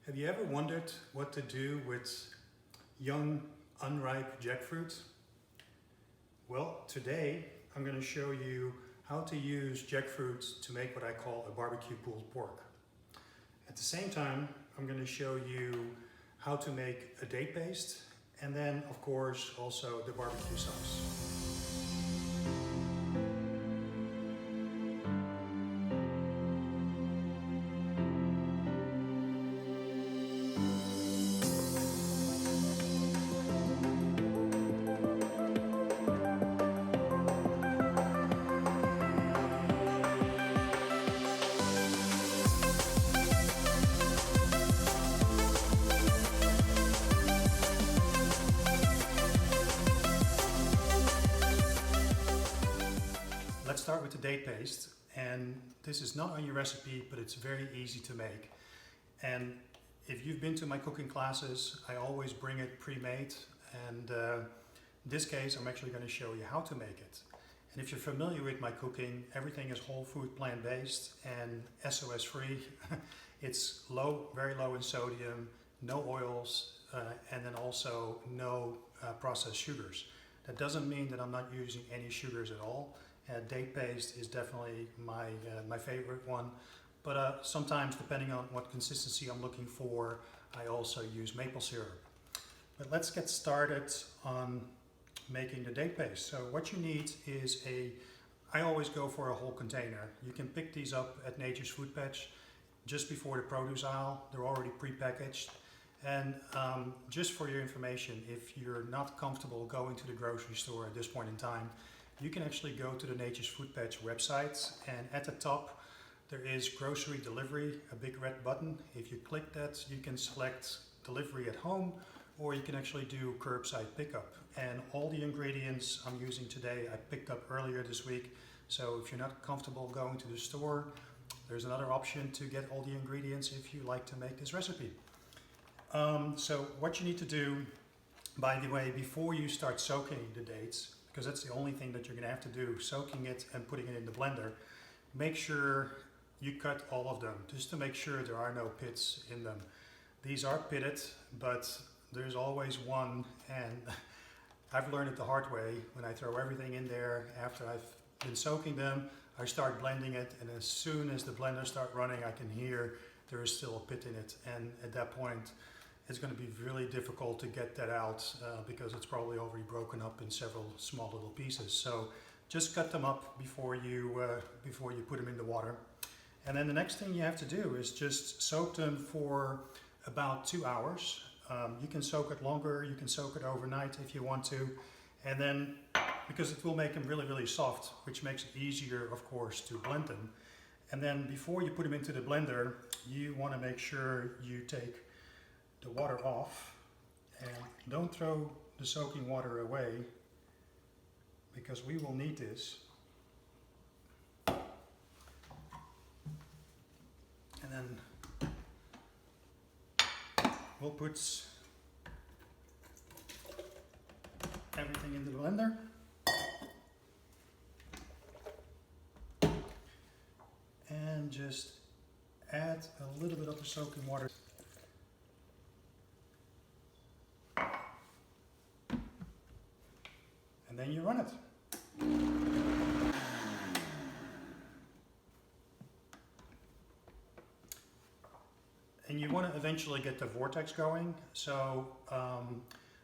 Have you ever wondered what to do with young, unripe jackfruit? Well, today I'm going to show you how to use jackfruit to make what I call a barbecue pulled pork. At the same time, I'm going to show you how to make a date paste and then, of course, also the barbecue sauce. Let's start with the date paste, and this is not on your recipe, but it's very easy to make. And if you've been to my cooking classes, I always bring it pre-made, and in this case I'm actually going to show you how to make it. And if you're familiar with my cooking, everything is whole food, plant-based and SOS free. It's low, very low in sodium, no oils, and then also no processed sugars. That doesn't mean that I'm not using any sugars at all. Date paste is definitely my favorite one, but sometimes, depending on what consistency I'm looking for, I also use maple syrup. But let's get started on making the date paste. So what you need is I always go for a whole container. You can pick these up at Nature's Food Patch just before the produce aisle. They're already pre-packaged. And just for your information, if you're not comfortable going to the grocery store at this point in time, you can actually go to the Nature's Food Patch website, and at the top there is grocery delivery, a big red button. If you click that, you can select delivery at home, or you can actually do curbside pickup. And all the ingredients I'm using today I picked up earlier this week. So if you're not comfortable going to the store, there's another option to get all the ingredients if you like to make this recipe. So what you need to do, by the way, before you start soaking the dates, because that's the only thing that you're going to have to do, soaking it and putting it in the blender, make sure you cut all of them, just to make sure there are no pits in them. These are pitted, but there's always one, and I've learned it the hard way. When I throw everything in there after I've been soaking them, I start blending it, and as soon as the blender starts running, I can hear there is still a pit in it, and at that point it's going to be really difficult to get that out because it's probably already broken up in several small little pieces. So just cut them up before you put them in the water. And then the next thing you have to do is just soak them for about 2 hours. You can soak it longer, you can soak it overnight if you want to. And then, because it will make them really, really soft, which makes it easier, of course, to blend them. And then before you put them into the blender, you want to make sure you take the water off, and don't throw the soaking water away because we will need this. And then we'll put everything in the blender. And just add a little bit of the soaking water. And then you run it. And you want to eventually get the vortex going, so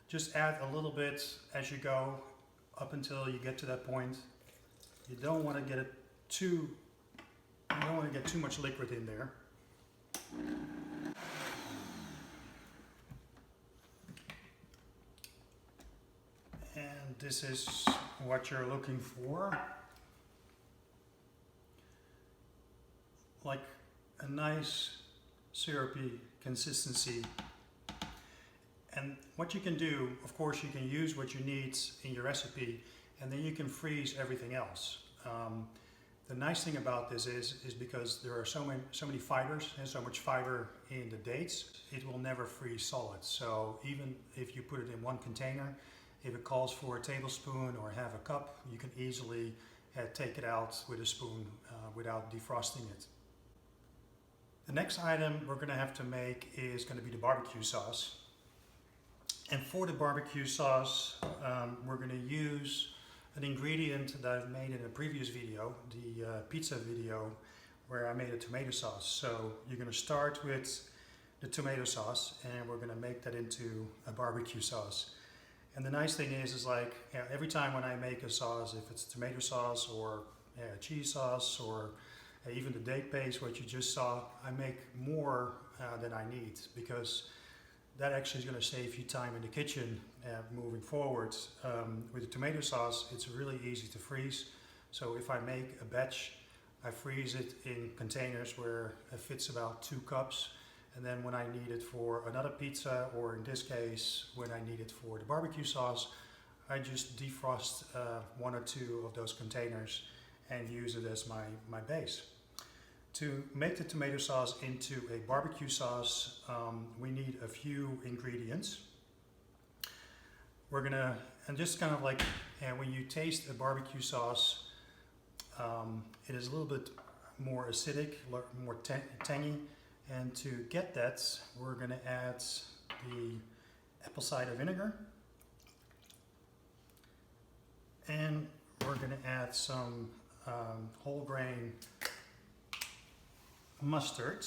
just add a little bit as you go up until you get to that point. You don't want to get too much liquid in there. And this is what you're looking for, like a nice syrupy consistency. And what you can do, of course, you can use what you need in your recipe, and then you can freeze everything else. The nice thing about this is because there are so many fibers and so much fiber in the dates, it will never freeze solid. So even if you put it in one container, if it calls for a tablespoon or half a cup, you can easily take it out with a spoon without defrosting it. The next item we're going to have to make is going to be the barbecue sauce. And for the barbecue sauce, we're going to use an ingredient that I've made in a previous video, the pizza video, where I made a tomato sauce. So you're going to start with the tomato sauce, and we're going to make that into a barbecue sauce. And the nice thing is like every time when I make a sauce, if it's tomato sauce or cheese sauce or even the date paste, what you just saw, I make more than I need, because that actually is going to save you time in the kitchen moving forward. With the tomato sauce, it's really easy to freeze. So if I make a batch, I freeze it in containers where it fits about 2 cups. And then when I need it for another pizza, or in this case, when I need it for the barbecue sauce, I just defrost 1 or 2 of those containers and use it as my base. To make the tomato sauce into a barbecue sauce, we need a few ingredients. We're gonna, and just kind of like, when you taste a barbecue sauce, it is a little bit more acidic, more tangy. And to get that, we're gonna add the apple cider vinegar. And we're gonna add some whole grain mustard.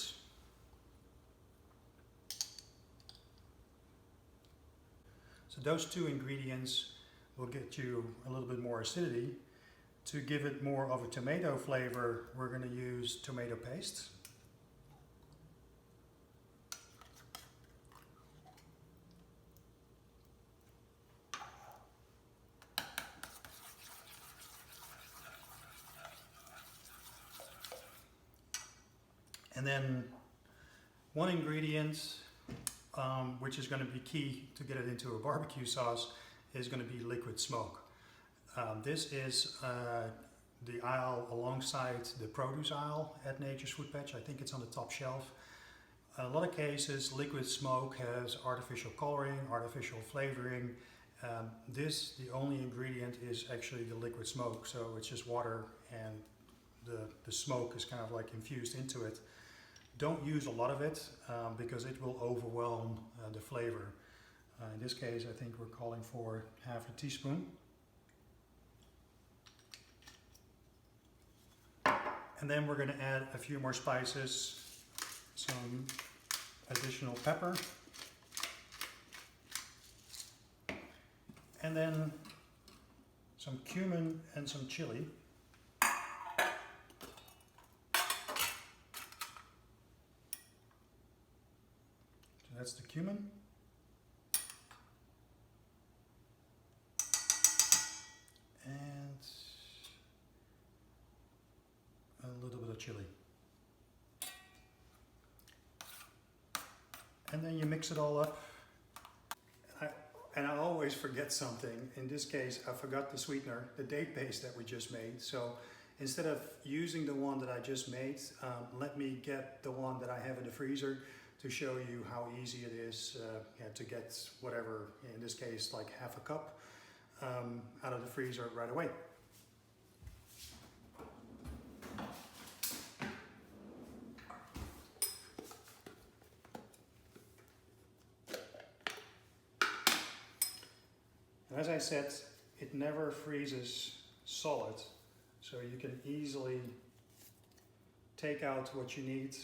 So those 2 ingredients will get you a little bit more acidity. To give it more of a tomato flavor, we're going to use tomato paste. And then one ingredient, which is going to be key to get it into a barbecue sauce, is going to be liquid smoke. This is the aisle alongside the produce aisle at Nature's Food Patch. I think it's on the top shelf. In a lot of cases, liquid smoke has artificial coloring, artificial flavoring. The only ingredient is actually the liquid smoke, so it's just water and the smoke is kind of like infused into it. Don't use a lot of it because it will overwhelm the flavor. In this case, I think we're calling for half a teaspoon. And then we're going to add a few more spices, some additional pepper, and then some cumin and some chili. That's the cumin. And a little bit of chili. And then you mix it all up. And I always forget something. In this case, I forgot the sweetener, the date paste that we just made. So instead of using the one that I just made, let me get the one that I have in the freezer to show you how easy it is to get whatever, in this case like half a cup, out of the freezer right away. And as I said, it never freezes solid, so you can easily take out what you need.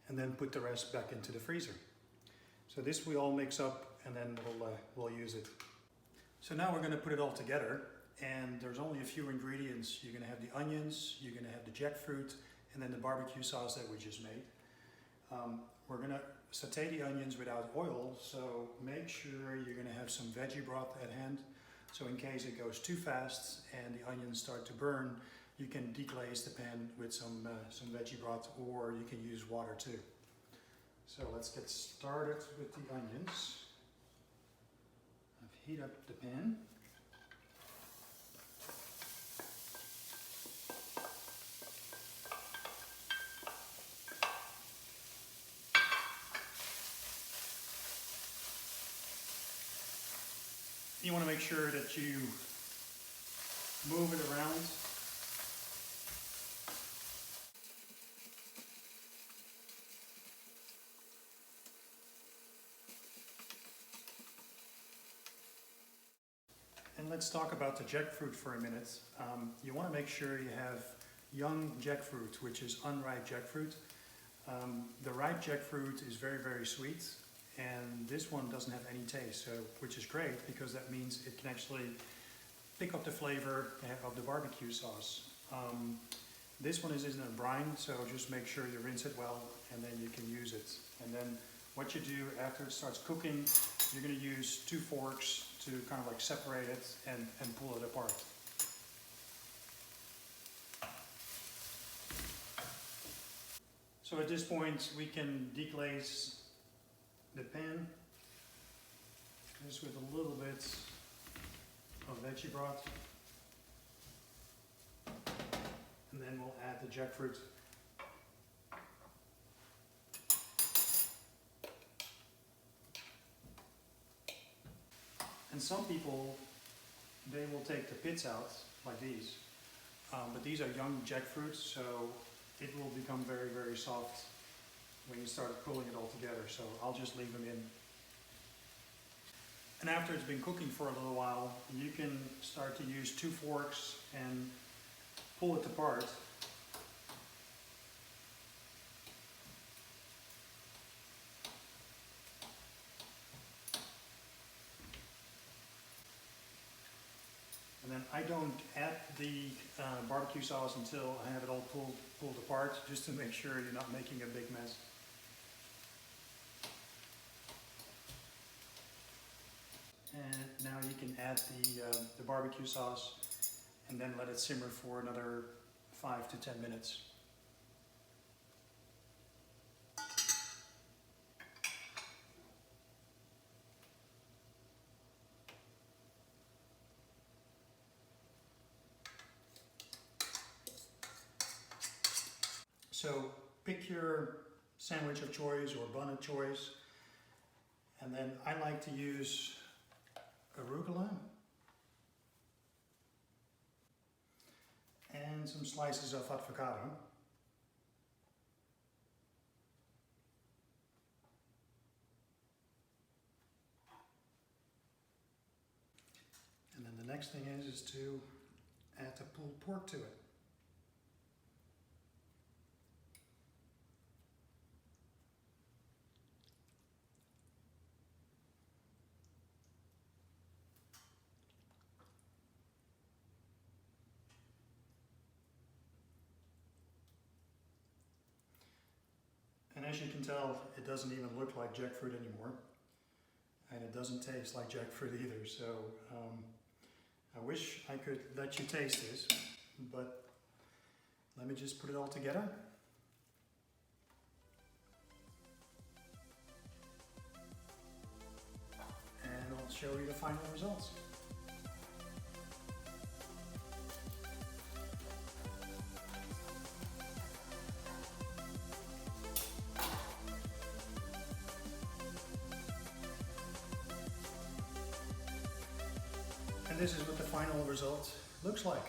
And then put the rest back into the freezer. So this we all mix up, and then we'll use it. So now we're going to put it all together, and there's only a few ingredients. You're going to have the onions, you're going to have the jackfruit, and then the barbecue sauce that we just made. We're going to saute the onions without oil, so make sure you're going to have some veggie broth at hand. So in case it goes too fast and the onions start to burn, you can deglaze the pan with some veggie broth, or you can use water too. So let's get started with the onions. I've heated up the pan. You want to make sure that you move it around let's talk about the jackfruit for a minute. You want to make sure you have young jackfruit, which is unripe jackfruit. The ripe jackfruit is very, very sweet, and this one doesn't have any taste, so, which is great because that means it can actually pick up the flavor of the barbecue sauce. This one is in a brine, so just make sure you rinse it well and then you can use it. And then what you do after it starts cooking, you're going to use 2 forks to kind of like separate it and pull it apart. So at this point we can deglaze the pan just with a little bit of veggie broth. And then we'll add the jackfruit. And some people, they will take the pits out like these. But these are young jackfruits, so it will become very, very soft when you start pulling it all together. So I'll just leave them in. And after it's been cooking for a little while, you can start to use 2 forks and pull it apart. And then I don't add the barbecue sauce until I have it all pulled apart, just to make sure you're not making a big mess. And now you can add the barbecue sauce and then let it simmer for another 5 to 10 minutes. So pick your sandwich of choice or bun of choice, and then I like to use arugula and some slices of avocado. And then the next thing is to add the pulled pork to it. And as you can tell, it doesn't even look like jackfruit anymore. And it doesn't taste like jackfruit either. So I wish I could let you taste this, but let me just put it all together. And I'll show you the final results. And this is what the final result looks like.